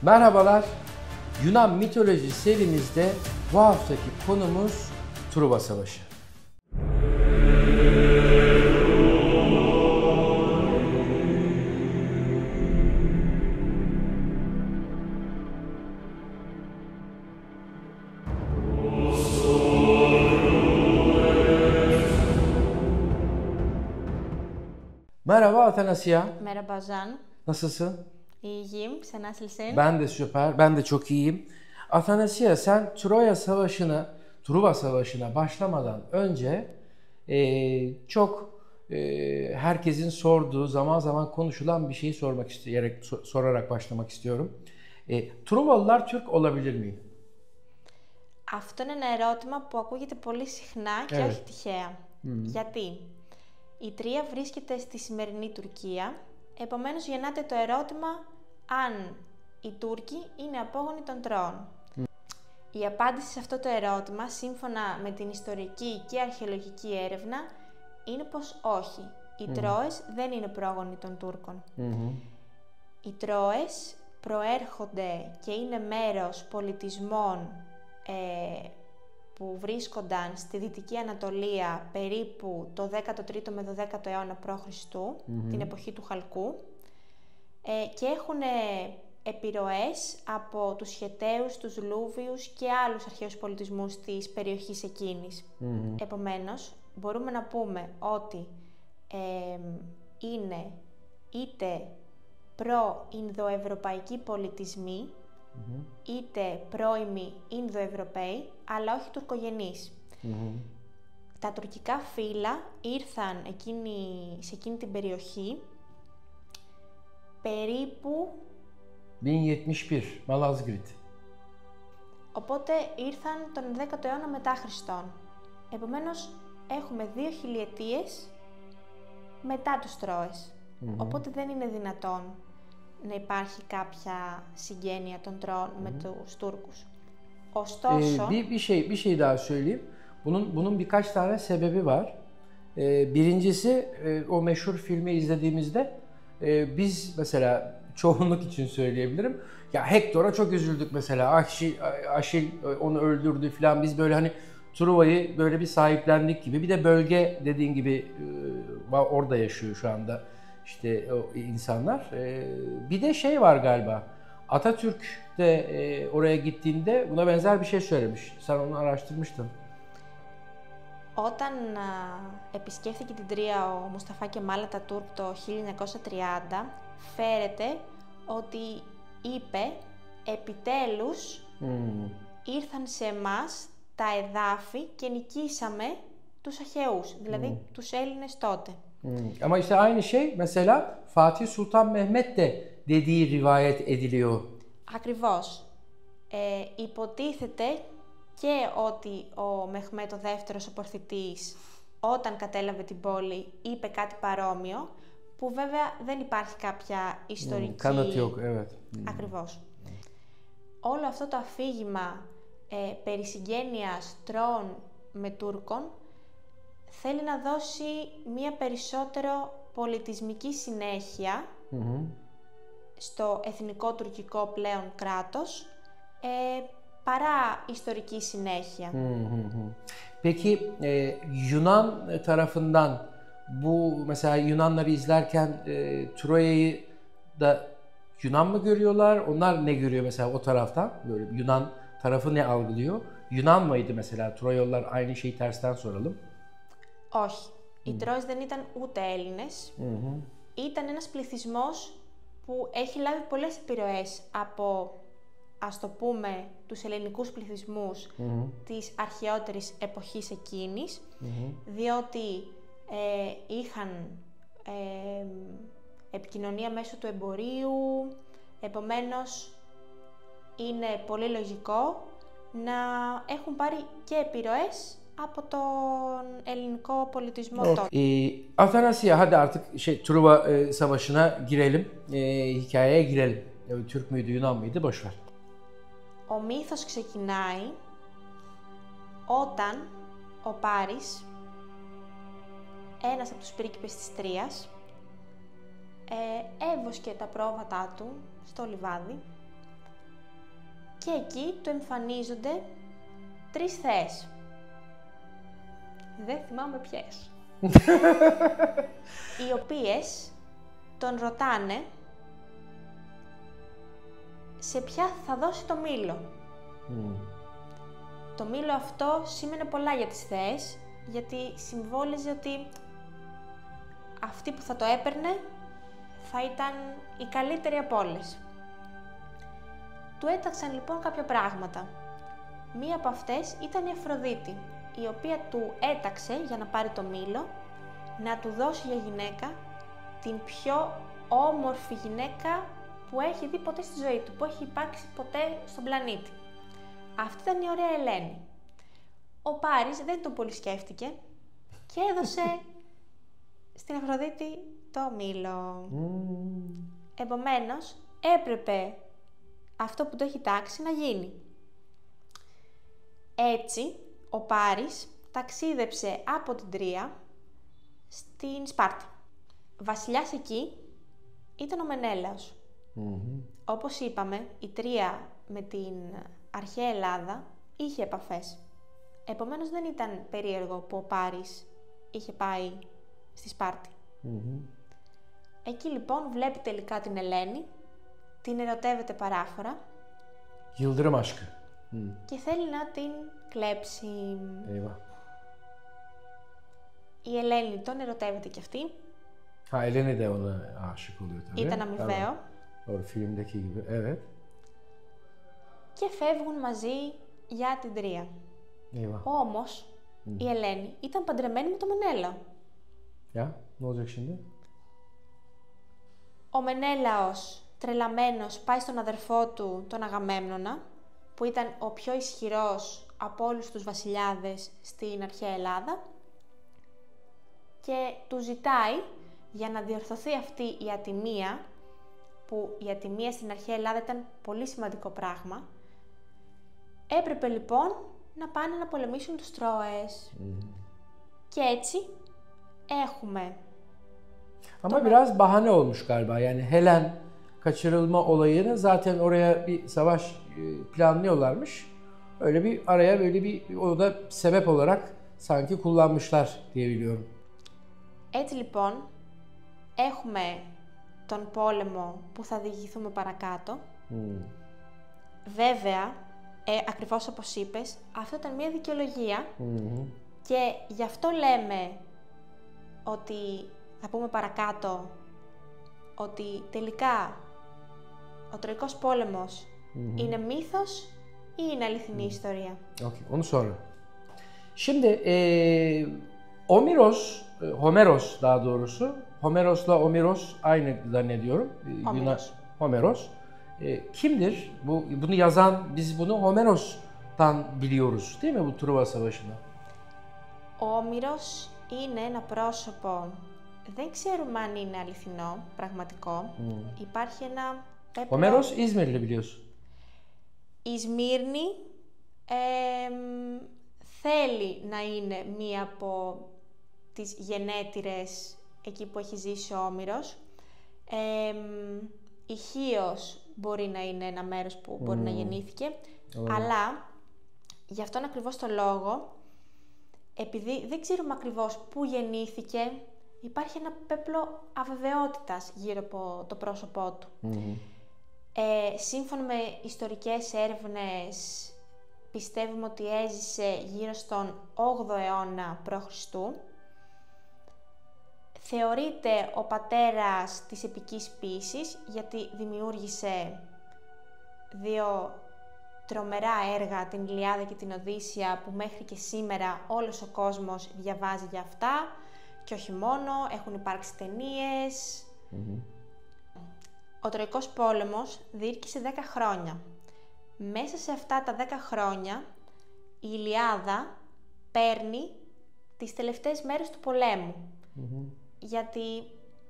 Merhabalar. Yunan mitoloji serimizde bu haftaki konumuz Truva Savaşı. Merhaba Atanasya. Merhaba Can. Nasılsın? İyiyim. Sen nasılsın? Ben de süper. Ben de çok iyiyim. Atanasya, sen Truva Savaşı'na başlamadan önce herkesin sorduğu, zaman zaman konuşulan bir şeyi sorarak başlamak istiyorum. Truvalılar Türk olabilir mi? Αυτό είναι ένα ερώτημα που ακούγεται πολύ συχνά και όχι τυχαία. Γιατί η Τρία βρίσκεται στη σημερινή Τουρκία, επομένως γεννάται το ερώτημα αν οι Τούρκοι είναι απόγονοι των Τρώων. Η απάντηση σε αυτό το ερώτημα, σύμφωνα με την ιστορική και αρχαιολογική έρευνα, είναι πως όχι. Οι Τρώες δεν είναι πρόγονοι των Τούρκων. Οι Τρώες προέρχονται και είναι μέρος πολιτισμών που βρίσκονταν στη Δυτική Ανατολία περίπου το 13ο με 12ο αιώνα π.Χ., την εποχή του Χαλκού, και έχουν επιρροές από τους Χεταίους, τους Λούβιους και άλλους αρχαίους πολιτισμούς της περιοχής εκείνης. Επομένως, μπορούμε να πούμε ότι είναι είτε προ-Ινδοευρωπαϊκοί πολιτισμοί, είτε πρώιμοι Ινδοευρωπαίοι, αλλά όχι τουρκογενείς. Τα τουρκικά φύλλα ήρθαν σε εκείνη την περιοχή περίπου 1071, Malazgirt. Οπότε ήρθαν τον 10ο αιώνα μετά Χριστόν. Επομένως, έχουμε 2 χιλιετίες μετά τους Τρώες. Οπότε δεν είναι δυνατόν να υπάρχει κάποια συγγένεια των Τρώων με τους Τούρκους. Ωστόσο... Bir şey daha söyleyeyim. Bunun birkaç tane sebebi var. Birincisi, o meşhur filmi izlediğimizde biz mesela çoğunluk için söyleyebilirim. Ya Hektor'a çok üzüldük mesela. Aşil onu öldürdü falan. Biz böyle hani Truva'yı böyle bir sahiplendik gibi. Bir de bölge dediğin gibi orada yaşıyor şu anda işte o insanlar. Bir de şey var galiba. Atatürk de oraya gittiğinde buna benzer bir şey söylemiş. Sen onu araştırmıştın. Όταν επισκέφθηκε την Τρία ο Μουσταφά Κεμάλ Ατατούρκ το 1930, φέρεται ότι είπε επιτέλους ήρθαν σε εμάς τα εδάφη και νικήσαμε τους Αχαιούς, δηλαδή τους Έλληνες τότε. Ama işte aynı şey mesela Fatih Sultan Mehmet de dediği rivayet ediliyor. Ακριβώς. Υποτίθεται και ότι ο Μεχμέτ ο δεύτερος ο Πορθητής, όταν κατέλαβε την πόλη, είπε κάτι παρόμοιο, που βέβαια δεν υπάρχει κάποια ιστορική... Ακριβώς. Όλο αυτό το αφήγημα περί συγγένειας Τρώων με Τούρκων θέλει να δώσει μία περισσότερο πολιτισμική συνέχεια στο εθνικό τουρκικό πλέον κράτος, παρά ιστορική συνέχεια. Peki Yunan tarafından bu mesela Yunanları izlerken Troya'yı da Yunan mı görüyorlar? Onlar ne görüyor mesela o taraftan? Böyle Yunan tarafı ne algılıyor? Yunan mıydı mesela? Troyalılar aynı şeyi tersten soralım. Όχι. Οι Τρόες δεν ήταν ούτε Έλληνες. Ήταν ένας πληθυσμός που έχει λάβει πολλές επιρροές από, ας το πούμε, τους ελληνικούς πληθυσμούς της αρχαιότερης εποχής εκείνης, διότι είχαν επικοινωνία μέσω του εμπορίου, επομένως είναι πολύ λογικό να έχουν πάρει και επιρροές από τον ελληνικό πολιτισμό τότε. Atanasya, hadi artık Truva Savaşı'na girelim, hikayeye girelim. Türk müydü, Yunan mıydı? Boş ver. Ο μύθος ξεκινάει όταν ο Πάρης, ένας από τους πρίγκιπες της Τρίας, έβοσκε τα πρόβατά του στο λιβάδι και εκεί του εμφανίζονται 3 θεές. Δεν θυμάμαι ποιες. Οι οποίες τον ρωτάνε σε ποια θα δώσει το μήλο. Το μήλο αυτό σήμαινε πολλά για τις θεές, γιατί συμβόλιζε ότι αυτή που θα το έπαιρνε θα ήταν η καλύτερη από όλες. Του έταξαν λοιπόν κάποια πράγματα. Μία από αυτές ήταν η Αφροδίτη, η οποία του έταξε για να πάρει το μήλο να του δώσει για γυναίκα την πιο όμορφη γυναίκα που έχει δει ποτέ στη ζωή του, που έχει υπάρξει ποτέ στον πλανήτη. Αυτή ήταν η ωραία Ελένη. Ο Πάρης δεν τον πολύ σκέφτηκε και έδωσε στην Αφροδίτη το μήλο. Επομένως, έπρεπε αυτό που το έχει τάξει να γίνει. Έτσι, ο Πάρης ταξίδεψε από την Τρία στην Σπάρτη. Βασιλιάς εκεί ήταν ο Μενέλαος. Όπως είπαμε, η Τρία με την αρχαία Ελλάδα είχε επαφές. Επομένως δεν ήταν περίεργο που ο Πάρης είχε πάει στη Σπάρτη. Εκεί λοιπόν βλέπει τελικά την Ελένη, την ερωτεύεται παράφορα Yıldırım aşkı. και θέλει να την κλέψει. Eyvah. Η Ελένη τον ερωτεύεται κι αυτή. Ha, Eleni de ona aşık oluyor tabii. Ήταν αμοιβαίο. Doğru, filmdeki gibi. Evet. Και φεύγουν μαζί για την Τρία. Eyvah. Όμως, η Ελένη ήταν παντρεμένη με τον Μενέλαο. Ya, ne olacak şimdi? Ο Μενέλαος, τρελαμένος, πάει στον αδερφό του, τον Αγαμέμνονα, που ήταν ο πιο ισχυρός από όλους τους βασιλιάδες στην αρχαία Ελλάδα, και του ζητάει για να διορθωθεί αυτή η ατιμία, που η ατιμία στην αρχαία Ελλάδα ήταν πολύ σημαντικό πράγμα. Έπρεπε λοιπόν να pάνε να πολεμήσουν τους Τρόες. Και έτσι έχουμε... Ama biraz bahane olmuş galiba. Yani Helen kaçırılma olayını zaten oraya bir savaş planlıyorlarmış. Öyle bir araya böyle bir o da sebep olarak sanki kullanmışlar diye biliyorum. Έτσι λοιπόν, έχουμε τον πόλεμο που θα διηγηθούμε παρακάτω. Βέβαια, ακριβώς όπως είπες, αυτό ήταν μια δικαιολογία και γι' αυτό λέμε ότι, θα πούμε παρακάτω, ότι τελικά ο Τροικός πόλεμος είναι μύθος ή είναι αληθινή ιστορία. Okay, onu sonra. Şimdi Homeros daha doğrusu. Homeros'la Omiros aynı zannediyorum. Homeros. Kimdir? Bunu yazan, biz bunu Homeros'tan biliyoruz değil mi bu Truva Savaşı'nı? Ο Όμηρος είναι ένα πρόσωπο, δεν ξέρουμε αν είναι αληθινό, πραγματικό. Υπάρχει ένα... Homeros İzmirli biliyorsun. Η Σμύρνη θέλει να είναι μία από τις γενέτειρες εκεί που έχει ζήσει ο Όμηρος. Η Χίος μπορεί να είναι ένα μέρος που μπορεί να γεννήθηκε, αλλά γι' αυτόν ακριβώς το λόγο, επειδή δεν ξέρουμε ακριβώς πού γεννήθηκε, υπάρχει ένα πέπλο αβεβαιότητας γύρω από το πρόσωπό του. Σύμφωνα με ιστορικές έρευνες, πιστεύουμε ότι έζησε γύρω στον 8ο αιώνα π.Χ. Θεωρείται ο πατέρας της επικής ποίησης, γιατί δημιούργησε 2 τρομερά έργα, την Ιλιάδα και την Οδύσσεια, που μέχρι και σήμερα όλος ο κόσμος διαβάζει για αυτά, και όχι μόνο, έχουν υπάρξει ταινίες. Ο Τροικός πόλεμος διήρκησε 10 χρόνια. Μέσα σε αυτά τα 10 χρόνια, η Ιλιάδα παίρνει τις τελευταίες μέρες του πολέμου. Γιατί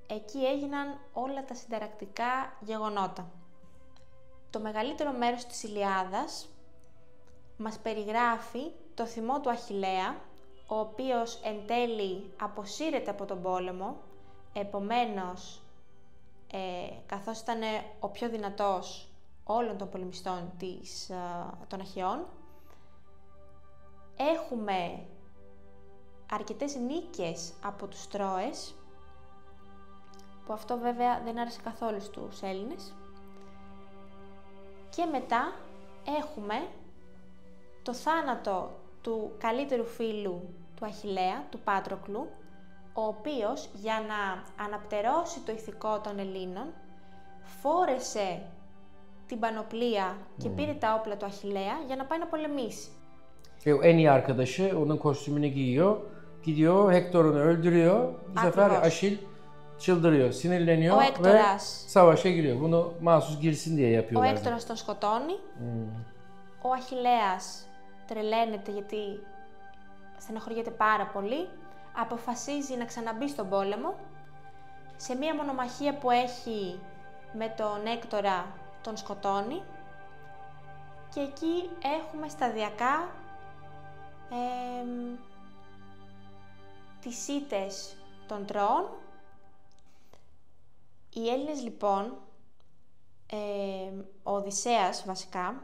εκεί έγιναν όλα τα συνταρακτικά γεγονότα. Το μεγαλύτερο μέρος της Ιλιάδας μας περιγράφει το θυμό του Αχιλλέα, ο οποίος εν τέλει αποσύρεται από τον πόλεμο, επομένως, καθώς ήταν ο πιο δυνατός, όλων των πολεμιστών των Αχαιών. Έχουμε αρκετές νίκες από τους Τρώες, που αυτό βέβαια δεν άρεσε καθόλου στους Έλληνες. Και μετά έχουμε το θάνατο του καλύτερου φίλου του Αχιλλέα, του Πάτροκλου, ο οποίος για να αναπτερώσει το ηθικό των Ελλήνων φόρεσε την πανοπλία και πήρε τα όπλα του Αχιλλέα για να πάει να πολεμήσει. En iyi arkadaşı onun kostümünü giyiyor. Gidiyor, Hector'unu öldürüyor. Bu sefer Aşil çıldırıyor, sinirleniyor ve savaşa giriyor. Bunu mahsus girsin diye yapıyorlar. Ο Έκτορας τον σκοτώνει. Ο Αχιλλέας τρελαίνεται γιατί στενοχωριέται πάρα πολύ. Αποφασίζει να ξαναμπεί στον πόλεμο. Σε μία μονομαχία που έχει με τον Έκτορα τον σκοτώνει. Και εκεί έχουμε σταδιακά τις ήττες των Τρώων. Οι Έλληνες λοιπόν, ο Οδυσσέας βασικά,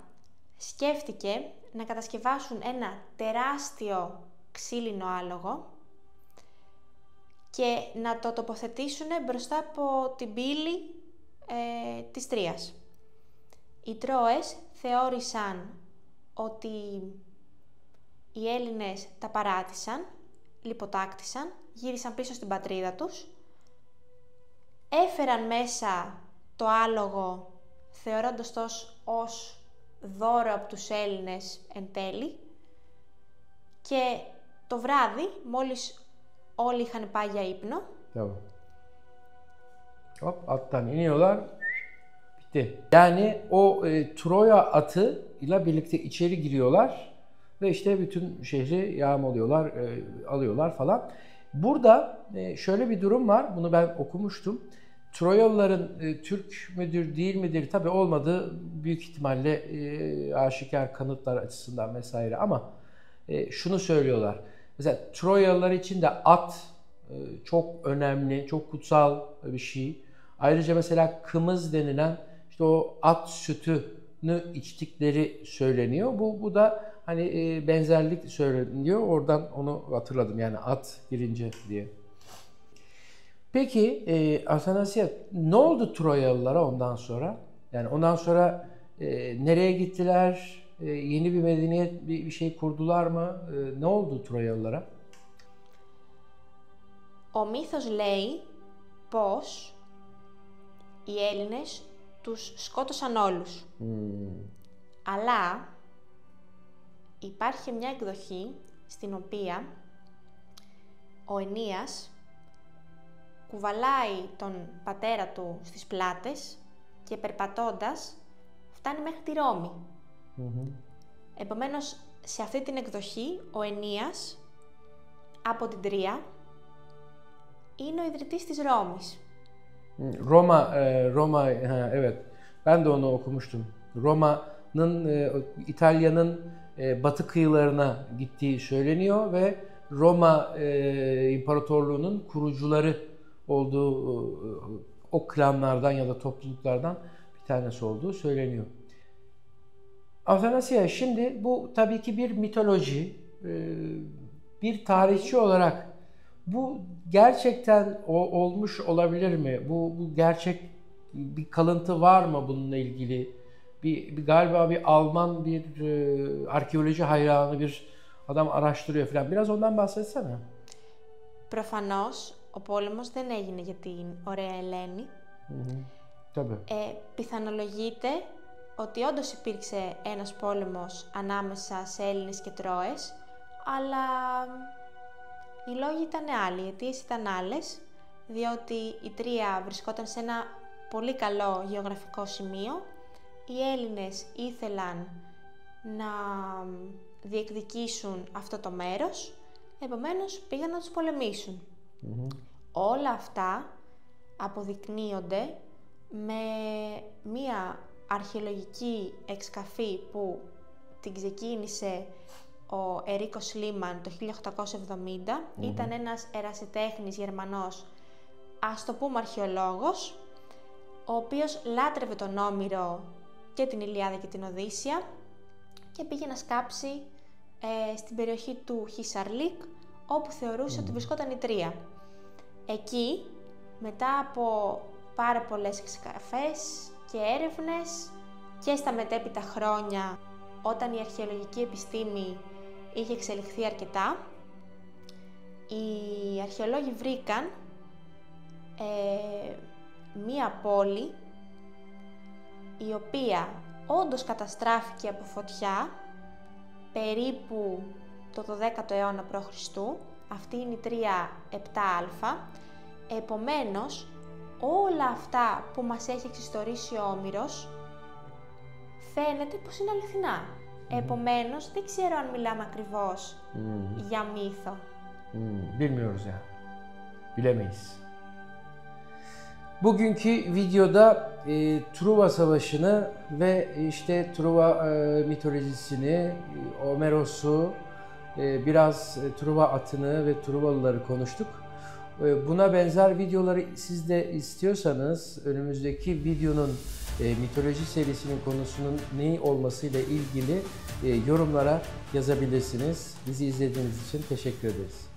σκέφτηκε να κατασκευάσουν ένα τεράστιο ξύλινο άλογο και να το τοποθετήσουν μπροστά από την πύλη της Τρίας. Οι Τρώες θεώρησαν ότι οι Έλληνες τα παράτησαν, λιποτάκτησαν, γύρισαν πίσω στην πατρίδα τους, έφεραν μέσα το άλογο θεωρώντας το ως δώρο από τους Έλληνες εν τέλει, και το βράδυ, mόλις όλοι είχαν πάει για ύπνο, hop attan iniyorlar, bitti. Yani o Troya atı ile birlikte içeri giriyorlar ve işte bütün şehri yağmalıyorlar, alıyorlar falan. Burada şöyle bir durum var, bunu ben okumuştum. Troyalıların Türk müdür değil midir tabi olmadığı büyük ihtimalle aşikar kanıtlar açısından vesaire, ama şunu söylüyorlar. Mesela Troyalılar için de at çok önemli, çok kutsal bir şey. Ayrıca mesela kımız denilen işte o at sütünü içtikleri söyleniyor. Bu da hani benzerlik söyleniyor. Oradan onu hatırladım, yani at girince diye. Peki Atanasya, ne oldu Troyalılara ondan sonra? Yani ondan sonra nereye gittiler? Yeni bir medeniyet, bir şey kurdular mı? Ne oldu Troyalılara? Ο μύθος λέει πως οι Έλληνες τους σκότωσαν όλους. Αλλά υπάρχει μια εκδοχή στην οποία ο Ενίας κουβαλάει τον πατέρα του στις πλάτες και περπατώντας φτάνει μέχρι τη Ρώμη. Επομένως, σε αυτή την εκδοχή ο Ενίας από την Τρία είναι ο ιδρυτής της Ρώμης. Roma, evet. Ben de onu okumuştum. Roma'nın, İtalya'nın batı kıyılarına gittiği söyleniyor ve Roma İmparatorluğu'nun kurucuları olduğu, o klanlardan ya da topluluklardan bir tanesi olduğu söyleniyor. Atanasya, şimdi bu tabii ki bir mitoloji, bir tarihçi olarak bu gerçekten olmuş olabilir mi? Bu gerçek bir kalıntı var mı bununla ilgili? Galiba bir Alman bir arkeoloji hayranı bir adam araştırıyor falan. Biraz ondan bahsetsene. Προφανώς, ο πόλεμος δεν έγινε για την ωραία Ελένη. Πιθανολογείται ότι όντως υπήρξε ένας πόλεμος ανάμεσα σε Έλληνες και Τρώες, αλλά οι λόγοι ήταν άλλοι, οι αιτίες ήταν άλλες, διότι η Τρία βρισκόταν σε ένα πολύ καλό γεωγραφικό σημείο, οι Έλληνες ήθελαν να διεκδικήσουν αυτό το μέρος, επομένως πήγαν να τους πολεμήσουν. Όλα αυτά αποδεικνύονται με μία αρχαιολογική εξκαφή που την ξεκίνησε ο Ερίκος Λίμαν το 1870. Ήταν ένας ερασιτέχνης Γερμανός, ας το πούμε αρχαιολόγος, ο οποίος λάτρευε τον Όμηρο και την Ιλιάδα και την Οδύσσεια και πήγε να σκάψει στην περιοχή του Χισαρλίκ, όπου θεωρούσε ότι βρισκόταν η Τρία. Εκεί, μετά από πάρα πολλές εξκαφές και έρευνες και στα μετέπειτα χρόνια, όταν η αρχαιολογική επιστήμη είχε εξελιχθεί αρκετά, οι αρχαιολόγοι βρήκαν μία πόλη η οποία όντως καταστράφηκε από φωτιά περίπου το 12ο αιώνα π.Χ. Αυτή είναι η Τρία 7α. Επομένως, όλα αυτά που μας έχει εξιστορήσει ο Όμηρος φαίνεται πως είναι αληθινά. Eπομένως, δεν ξέρω αν μιλάμε ακριβώς για μύθο. Bilmiyoruz ya. Bilemeyiz. Bugünkü videoda Truva Savaşı'nı ve işte Truva mitolojisini, Homeros'u, biraz Truva atını ve Truvalıları konuştuk. Buna benzer videoları siz de istiyorsanız önümüzdeki videonun mitoloji serisinin konusunun ne olmasıyla ilgili yorumlara yazabilirsiniz. Bizi izlediğiniz için teşekkür ederiz.